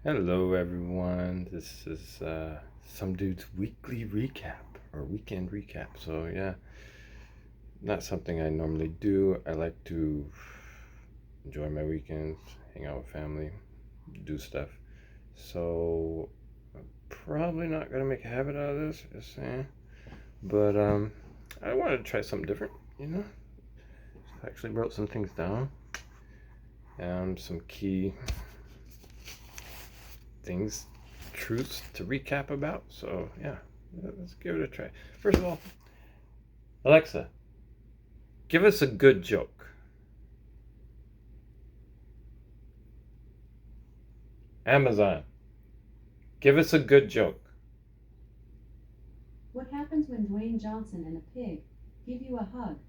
Hello, everyone. This is some dude's weekly recap or weekend recap. So, yeah, not something I normally do. I like to enjoy my weekends, hang out with family, do stuff. So, I'm probably not going to make a habit out of this, just saying. But I wanted to try something different, you know? I actually wrote some things down, some key things, truths to recap about. So, yeah, let's give it a try. First of all, Alexa, give us a good joke. Amazon, give us a good joke. What happens when Dwayne Johnson and a pig give you a hug?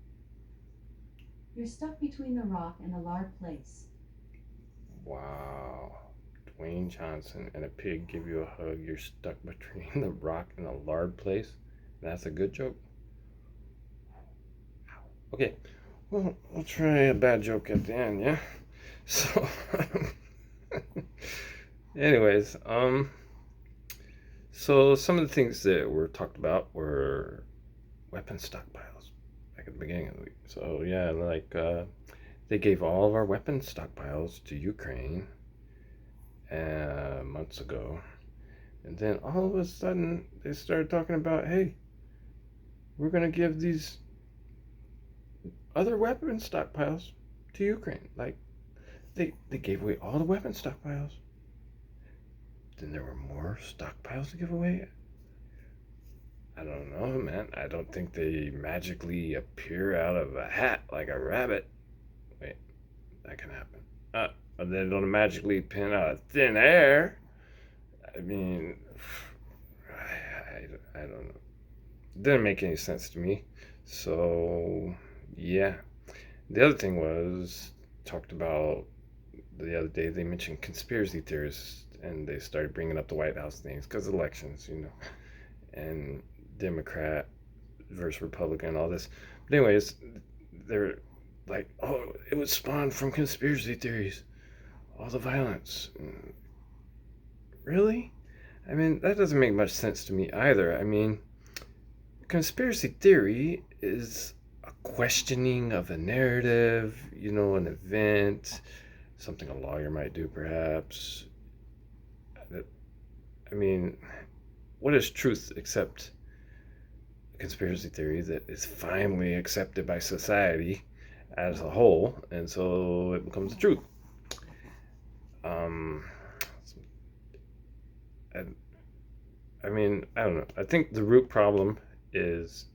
You're stuck between the rock and a lard place. Wow. Dwayne Johnson and a pig give you a hug. You're stuck between the rock and a lard place. That's a good joke. Okay, well, we'll try a bad joke at the end, yeah? So, anyways, so some of the things that were talked about were weapon stockpiles back at the beginning of the week. So yeah, they gave all of our weapon stockpiles to Ukraine months ago, and then all of a sudden they started talking about, hey, we're gonna give these other weapon stockpiles to Ukraine. Like they gave away all the weapon stockpiles. Then there were more stockpiles to give away. I don't know, man. I don't think they magically appear out of a hat like a rabbit. Wait, that can happen. They don't magically pin out of thin air. I mean, I don't know. It didn't make any sense to me. So, yeah. The other thing was, talked about the other day, they mentioned conspiracy theorists and they started bringing up the White House things because elections, and Democrat versus Republican, all this. But, anyways, they're like, oh, it was spawned from conspiracy theories, all the violence. Really? I mean, that doesn't make much sense to me either. I mean, conspiracy theory is a questioning of a narrative, an event, something a lawyer might do, perhaps. I mean, what is truth except a conspiracy theory that is finally accepted by society as a whole, and so it becomes the truth? Um, and I mean, I don't know. I think the root problem is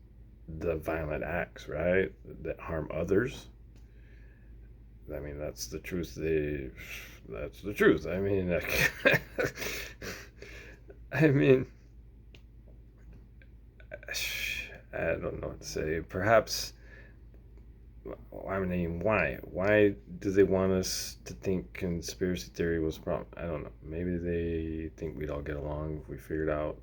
the violent acts, right, that harm others. I mean, that's the truth. That's the truth. I mean, I mean, I don't know what to say. Perhaps, I mean, why? Why do they want us to think conspiracy theory was a problem? I don't know. Maybe they think we'd all get along if we figured out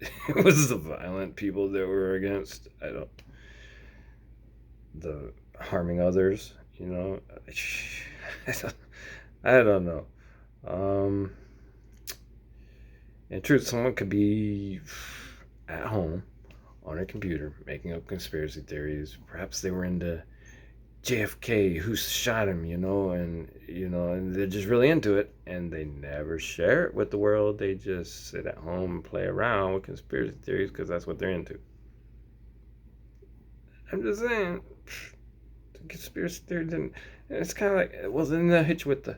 it was the violent people that were against. I don't. The harming others. I don't, I don't know. Um, in truth, someone could be at home on a computer making up conspiracy theories. Perhaps they were into JFK, who shot him, and they're just really into it, and they never share it with the world. They just sit at home and play around with conspiracy theories because that's what they're into. I'm just saying, the conspiracy theory didn't. It's kind of like, well, then that hit you with the,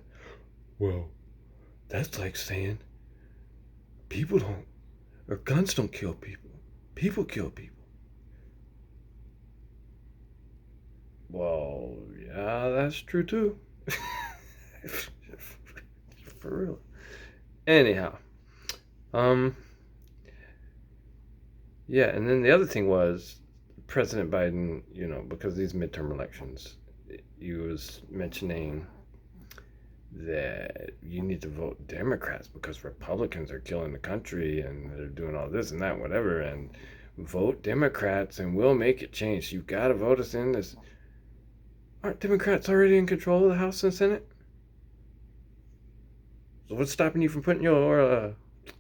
well, that's like saying people don't, or guns don't kill people. People kill people. Well, yeah, that's true too. For real. Anyhow, um, yeah, and then the other thing was President Biden, because these midterm elections, he was mentioning that you need to vote Democrats because Republicans are killing the country and they're doing all this and that, whatever, and vote Democrats and we'll make it change. You've got to vote us in this. Aren't Democrats already in control of the House and Senate? So what's stopping you from putting your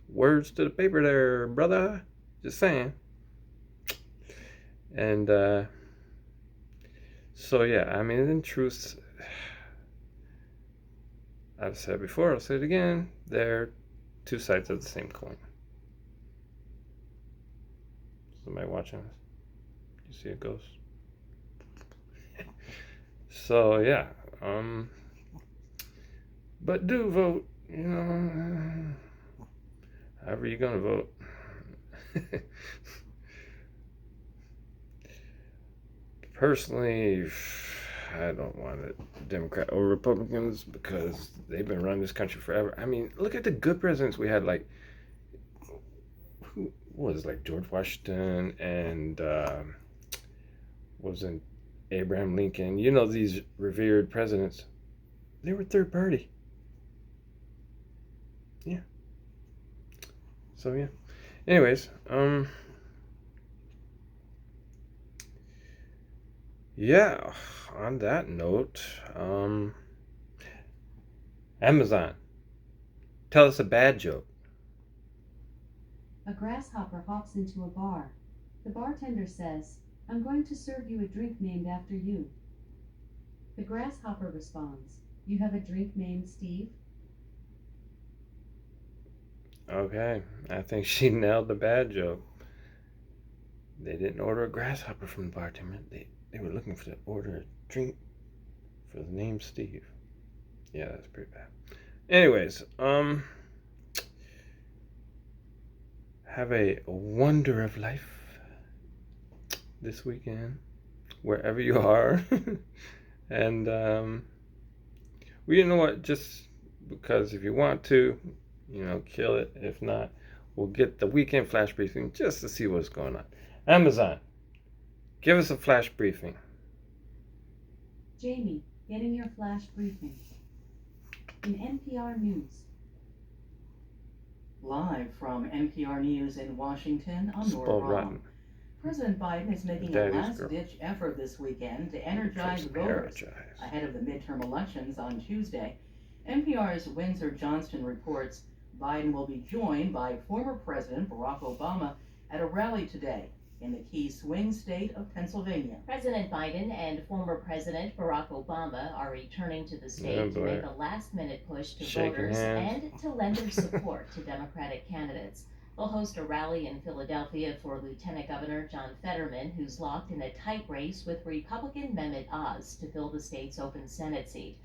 words to the paper there, brother? Just saying. And so yeah, I mean, in truth, I've said before, I'll say it again, they're two sides of the same coin. Somebody watching this? You see a ghost? So yeah, but do vote, you know, however you're gonna vote. Personally, I don't want it Democrat or Republicans because they've been running this country forever. I mean, look at the good presidents we had, like who was like George Washington and wasn't Abraham Lincoln. You know, these revered presidents. They were third party. Yeah. So yeah. Anyways, yeah. On that note, Amazon, tell us a bad joke. A grasshopper hops into a bar. The bartender says, "I'm going to serve you a drink named after you." The grasshopper responds, "You have a drink named Steve?" Okay, I think she nailed the bad joke. They didn't order a grasshopper from the bartender. They were looking for to order a drink for the name Steve. Yeah, that's pretty bad. Anyways, have a wonder of life this weekend, wherever you are. And well, you know what? Just because if you want to, you know, kill it. If not, we'll get the weekend flash briefing just to see what's going on. Amazon, give us a flash briefing. Jamie, getting your flash briefing. In NPR News. Live from NPR News in Washington, I'm Nora Spoiled Rahm. rotten. President Biden is making a Daddy's last-ditch effort this weekend to energize voters ahead of the midterm elections on Tuesday. NPR's Windsor Johnston reports Biden will be joined by former President Barack Obama at a rally today in the key swing state of Pennsylvania. President Biden and former President Barack Obama are returning to the state to make a last-minute push to voters and to lend their support to Democratic candidates. They'll host a rally in Philadelphia for Lieutenant Governor John Fetterman, who's locked in a tight race with Republican Mehmet Oz to fill the state's open Senate seat.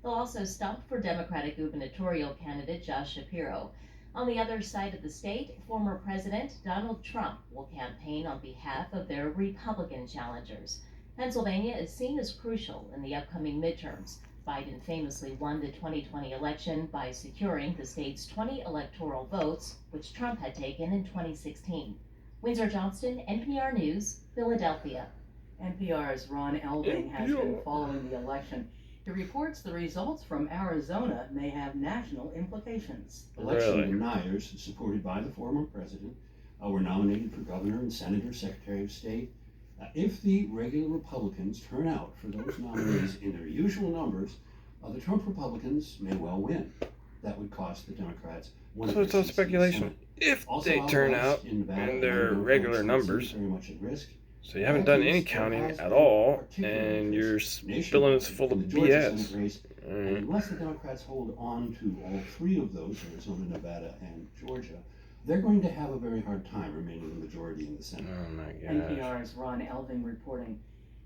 They'll also stump for Democratic gubernatorial candidate Josh Shapiro. On the other side of the state, former President Donald Trump will campaign on behalf of their Republican challengers. Pennsylvania is seen as crucial in the upcoming midterms. Biden famously won the 2020 election by securing the state's 20 electoral votes, which Trump had taken in 2016. Windsor Johnston, NPR News, Philadelphia. NPR's Ron Elving has been following the election. He reports the results from Arizona may have national implications. Election deniers, supported by the former president, were nominated for governor and senator, secretary of state. If the regular Republicans turn out for those nominees in their usual numbers, the Trump Republicans may well win. That would cost the Democrats one of their So it's all seats in the speculation. Senate. If Also, they out turn west out in Nevada, in their Idaho, regular Wisconsin, numbers, very much at risk. so you haven't done any counting at all, and you're filling us full of BS. And unless the Democrats hold on to all three of those, Arizona, Nevada, and Georgia, they're going to have a very hard time remaining the majority in the Senate. Oh my gosh. NPR's Ron Elving reporting.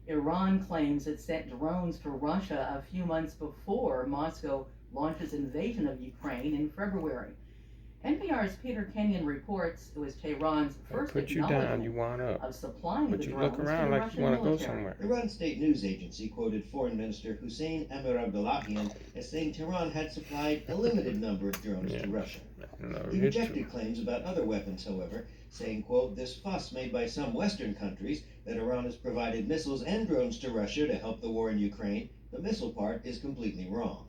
Iran claims it sent drones to Russia a few months before Moscow launched its invasion of Ukraine in February. NPR's Peter Kenyon reports it was Tehran's first acknowledgement of supplying the drones to the Russian military. Iran state news agency quoted Foreign Minister Hussein Amir Abdullahian as saying Tehran had supplied a limited number of drones to Russia. He rejected claims about other weapons, however, saying, quote, "This fuss made by some Western countries that Iran has provided missiles and drones to Russia to help the war in Ukraine, the missile part is completely wrong."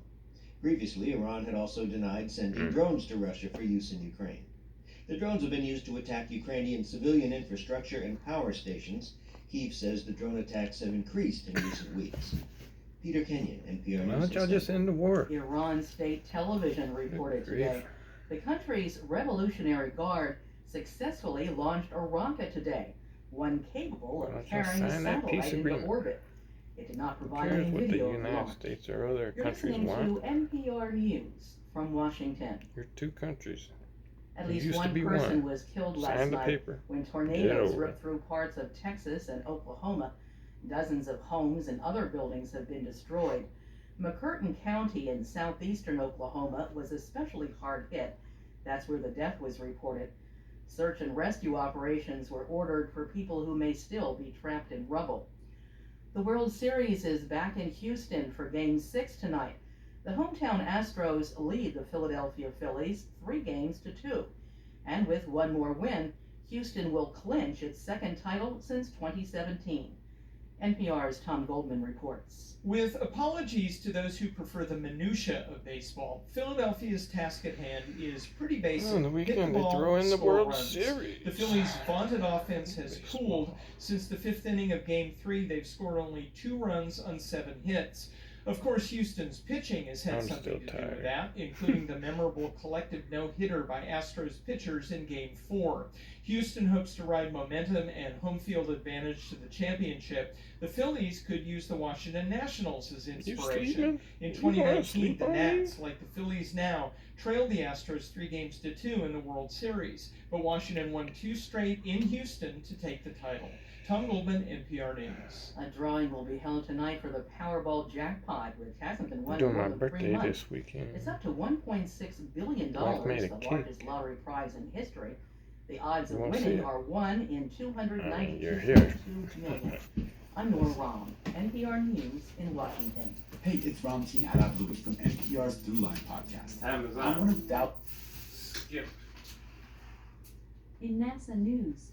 Previously, Iran had also denied sending drones to Russia for use in Ukraine. The drones have been used to attack Ukrainian civilian infrastructure and power stations. Kyiv says the drone attacks have increased in recent weeks. Peter Kenyon, NPR News. Why don't y'all just end the war? Iran state television reported today the country's Revolutionary Guard successfully launched a rocket today, one capable of carrying a satellite into orbit. It did not provide any video of the launch. States or other You're countries listening want. to NPR News from Washington. You're two countries. At least one person was killed last night when tornadoes ripped through parts of Texas and Oklahoma. Dozens of homes and other buildings have been destroyed. McCurtain County in southeastern Oklahoma was especially hard hit. That's where the death was reported. Search and rescue operations were ordered for people who may still be trapped in rubble. The World Series is back in Houston for Game 6 tonight. The hometown Astros lead the Philadelphia Phillies 3-2. And with one more win, Houston will clinch its second title since 2017. NPR's Tom Goldman reports. With apologies to those who prefer the minutiae of baseball, Philadelphia's task at hand is pretty basic. On the weekend, they throw in the World Series. The Phillies' vaunted offense has cooled. Since the fifth inning of Game 3, they've scored only 2 runs on 7 hits. Of course, Houston's pitching has had something to do with that, including the memorable collective no-hitter by Astros pitchers in Game 4. Houston hopes to ride momentum and home field advantage to the championship. The Phillies could use the Washington Nationals as inspiration. In 2019, the Nats, like the Phillies now, trailed the Astros 3-2 in the World Series, but Washington won 2 straight in Houston to take the title. Tom Goldman, NPR News. A drawing will be held tonight for the Powerball jackpot, which hasn't been won for more than than 3 birthday months. this weekend. It's up to $1.6 billion, the largest lottery prize in history. The odds of winning are 1 in 292 million. I'm Nora Rahm, NPR News in Washington. Hey, it's Ramtin Arablouei from NPR's Throughline podcast. I want to doubt. Skip. In NASA news,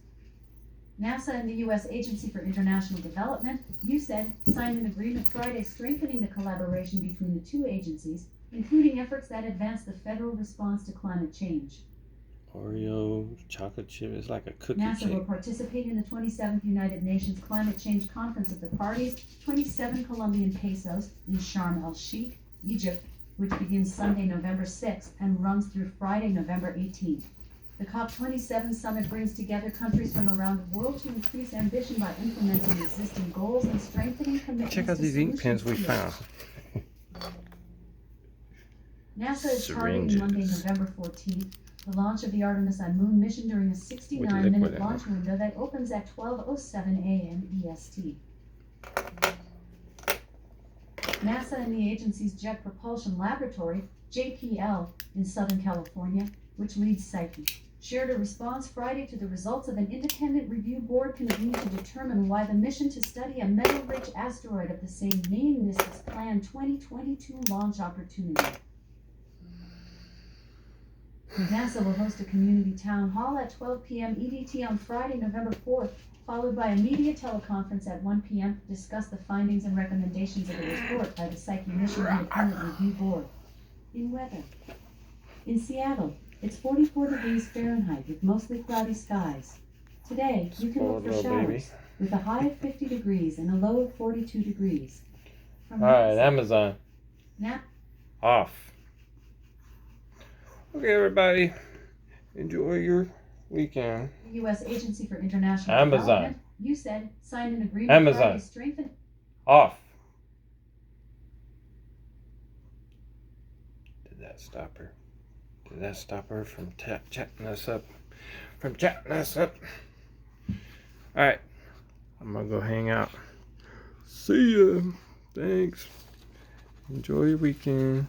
NASA and the U.S. Agency for International Development, USAID, signed an agreement Friday strengthening the collaboration between the two agencies, including efforts that advance the federal response to climate change. Oreo chocolate chip is like a cookie NASA will cake. participate in the 27th United Nations Climate Change Conference of the Parties, 27 Colombian pesos, in Sharm el-Sheikh, Egypt, which begins Sunday, November 6th and runs through Friday, November 18th. The COP27 summit brings together countries from around the world to increase ambition by implementing existing goals and strengthening commitments. Check out these ink pens we found. NASA is targeting Monday, November 14th, the launch of the Artemis on Moon mission during a 69-minute launch window that opens at 12:07 a.m. EST. NASA and the agency's Jet Propulsion Laboratory, JPL, in Southern California, which leads Psyche, shared a response Friday to the results of an independent review board convened to determine why the mission to study a metal-rich asteroid of the same name missed its planned 2022 launch opportunity. NASA will host a community town hall at 12 p.m. EDT on Friday, November 4th, followed by a media teleconference at 1 p.m. to discuss the findings and recommendations of the report by the Psyche Mission Independent Review Board. In weather. In Seattle, it's 44 degrees Fahrenheit with mostly cloudy skies. Today, you can look for showers with a high of 50 degrees and a low of 42 degrees. All right, Amazon. Off. Okay, everybody, enjoy your weekend. The U.S. Agency for International Development, USAID, signed an agreement to strengthen. Off. Did that stop her? Did that stop her from chatting us up? All right, I'm gonna go hang out. See ya. Thanks. Enjoy your weekend.